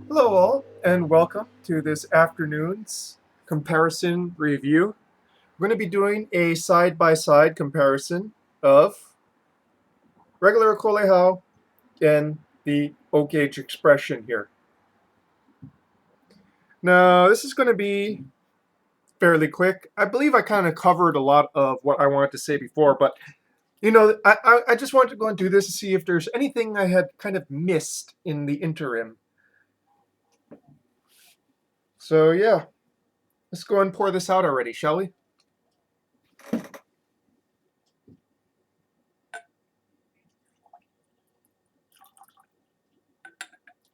Hello all, and welcome to this afternoon's comparison review. We're going to be doing a side-by-side comparison of regular Okolehao and the oak age expression here. Now, this is going to be fairly quick. I believe I kind of covered a lot of what I wanted to say before, but I just wanted to go and do this to see if there's anything I had kind of missed in the interim. So yeah, let's go and pour this out already, shall we?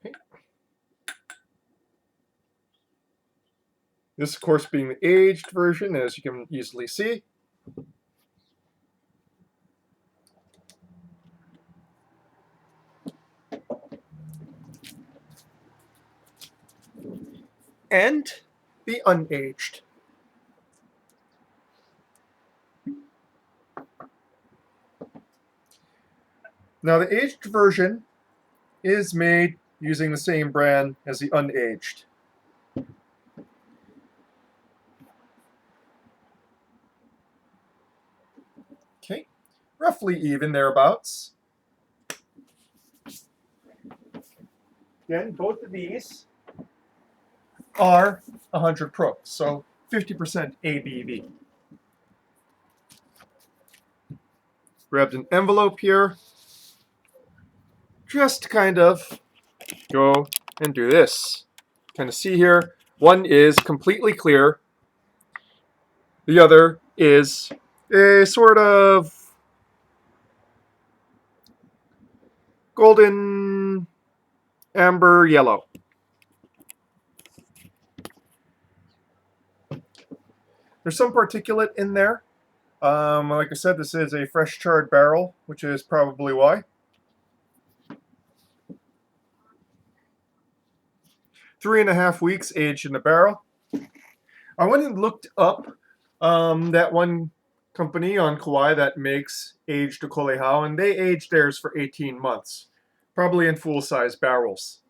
Okay. This, of course, being the aged version, as you can easily see. And the unaged. Now, the aged version is made using the same brand as the unaged. Okay, roughly even thereabouts. Again, both of these are 100 proof, so 50% ABV. Grabbed an envelope here, just to kind of go and do this. Kind of see here, one is completely clear, the other is a sort of golden amber yellow. There's some particulate in there. Like I said, this is a fresh charred barrel, which is probably why. 3.5 weeks aged in the barrel. I went and looked up that one company on Kauai that makes aged Okolehao, and they aged theirs for 18 months, probably in full-size barrels.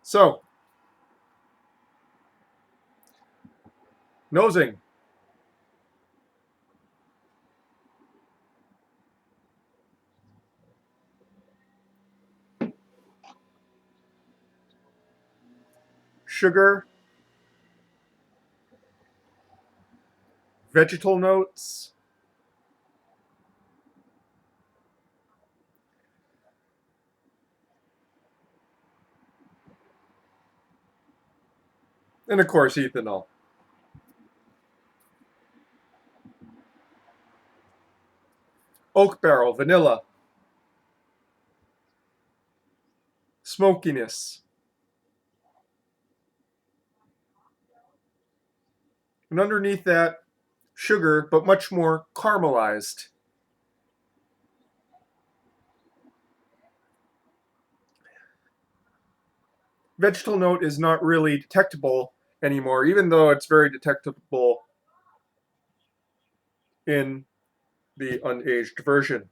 So, nosing. Sugar, vegetal notes, and of course ethanol. Oak barrel, vanilla, smokiness. And underneath that, sugar, but much more caramelized. Vegetal note is not really detectable anymore, even though it's very detectable in the unaged version.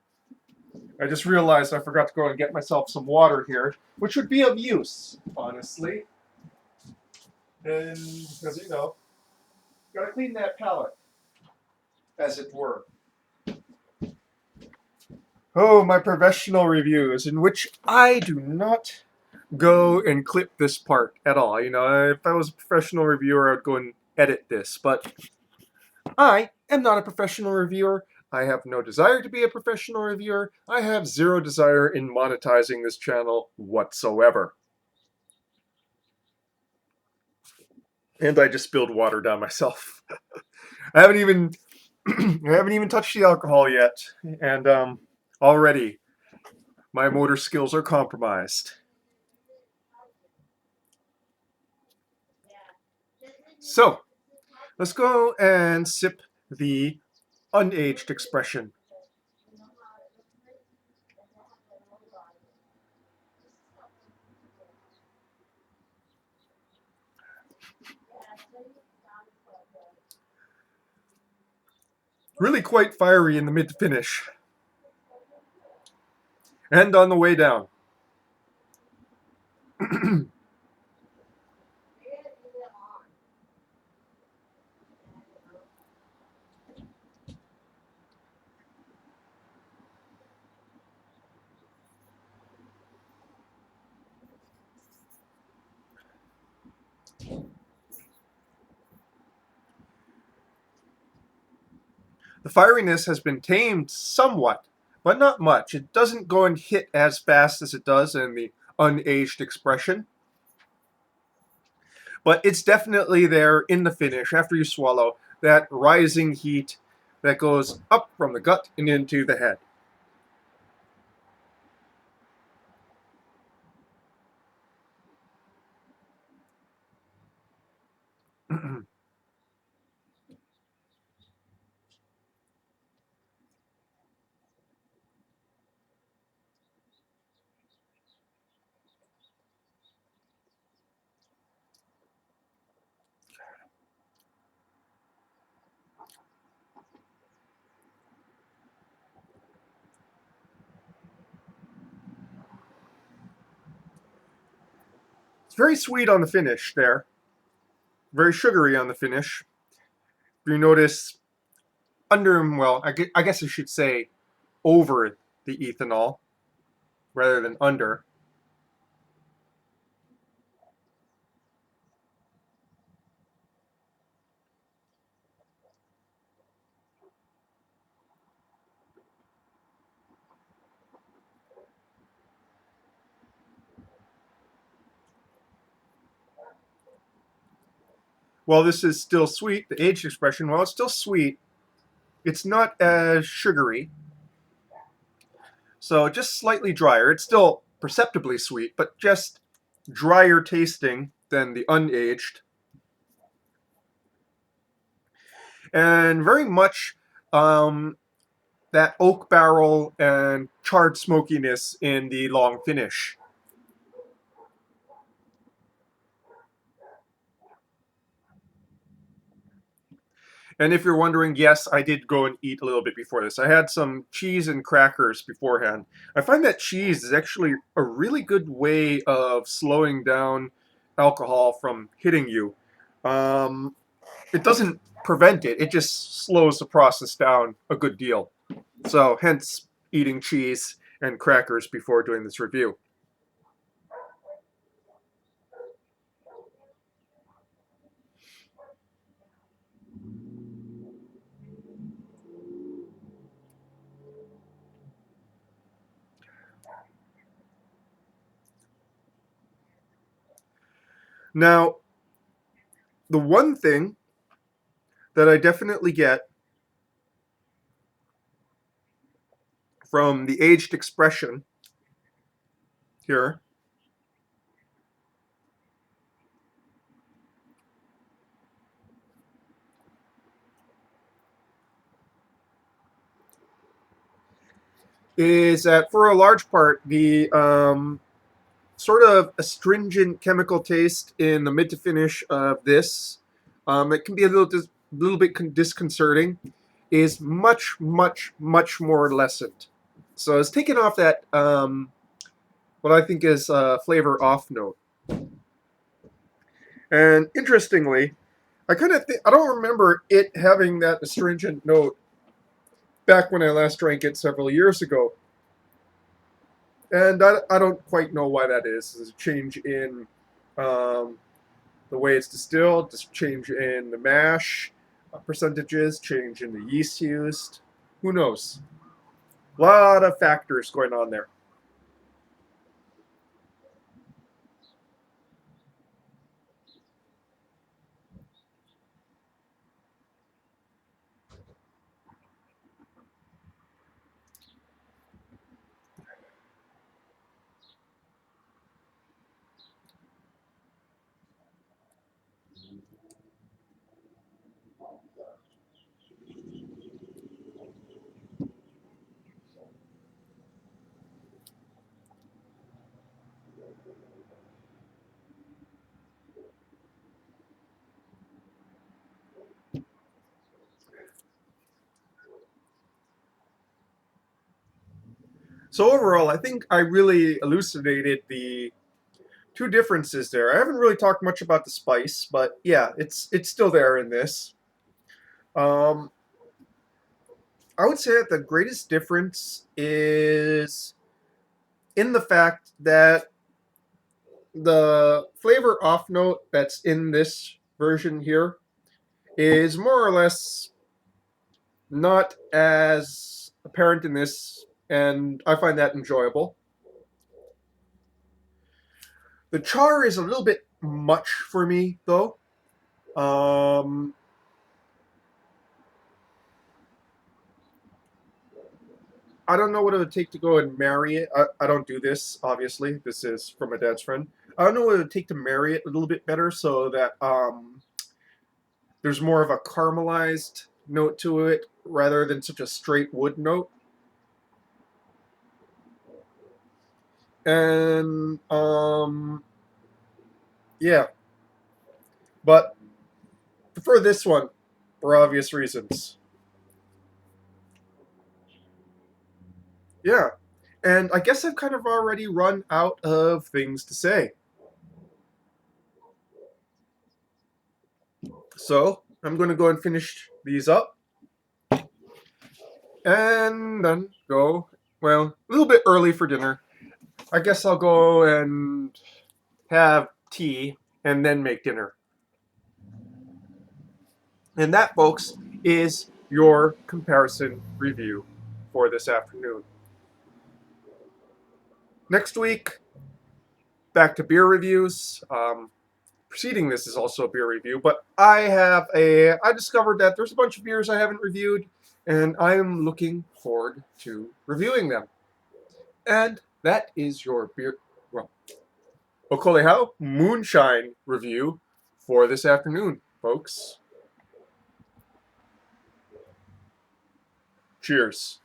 I just realized I forgot to go and get myself some water here, which would be of use, honestly. And because, gotta clean that palate, as it were. Oh, my professional reviews, in which I do not go and clip this part at all. If I was a professional reviewer, I'd go and edit this, but I am not a professional reviewer. I have no desire to be a professional reviewer. I have zero desire in monetizing this channel whatsoever. And I just spilled water down myself. I haven't even I haven't even touched the alcohol yet, and already my motor skills are compromised. So, let's go and sip the unaged expression. Really quite fiery in the mid to finish. And on the way down. The fieriness has been tamed somewhat, but not much. It doesn't go and hit as fast as it does in the unaged expression, but it's definitely there in the finish after you swallow, that rising heat that goes up from the gut and into the head. It's very sweet on the finish there, very sugary on the finish. If you notice, well, I guess I should say over the ethanol rather than under. While this is still sweet, the aged expression, while it's still sweet, it's not as sugary. So just slightly drier. It's still perceptibly sweet, but just drier tasting than the unaged. And very much that oak barrel and charred smokiness in the long finish. And if you're wondering, yes, I did go and eat a little bit before this. I had some cheese and crackers beforehand. I find that cheese is actually a really good way of slowing down alcohol from hitting you. Um, it doesn't prevent it, it just slows the process down a good deal. So, hence eating cheese and crackers before doing this review. Now, the one thing that I definitely get from the aged expression here is that for a large part, the sort of astringent chemical taste in the mid to finish of this, it can be a little bit disconcerting, is much, much, much more lessened. So it's taken off that, what I think is a flavor off note. And interestingly, I don't remember it having that astringent note back when I last drank it several years ago. And I don't quite know why that is. There's a change in um, the way it's distilled, just change in the mash percentages, change in the yeast used. Who knows? A lot of factors going on there. So overall, I think I really elucidated the two differences there. I haven't really talked much about the spice, but yeah, it's still there in this. Um, I would say that the greatest difference is in the fact that the flavor off note that's in this version here is more or less not as apparent in this, and I find that enjoyable. The char is a little bit much for me, though. Um, I don't know what it would take to go and marry it. I don't do this, obviously. This is from my dad's friend. I don't know what it would take to marry it a little bit better so that there's more of a caramelized note to it rather than such a straight wood note. And yeah, but prefer this one for obvious reasons. Yeah, and I guess I've kind of already run out of things to say. So I'm going to go and finish these up and then go, well, a little bit early for dinner. I guess I'll go and have tea and then make dinner. And that, folks, is your comparison review for this afternoon. Next week, back to beer reviews. Preceding this is also a beer review, but I discovered that there's a bunch of beers I haven't reviewed, and I am looking forward to reviewing them. And that is your beer, well, Okolehao Moonshine review for this afternoon, folks. Cheers.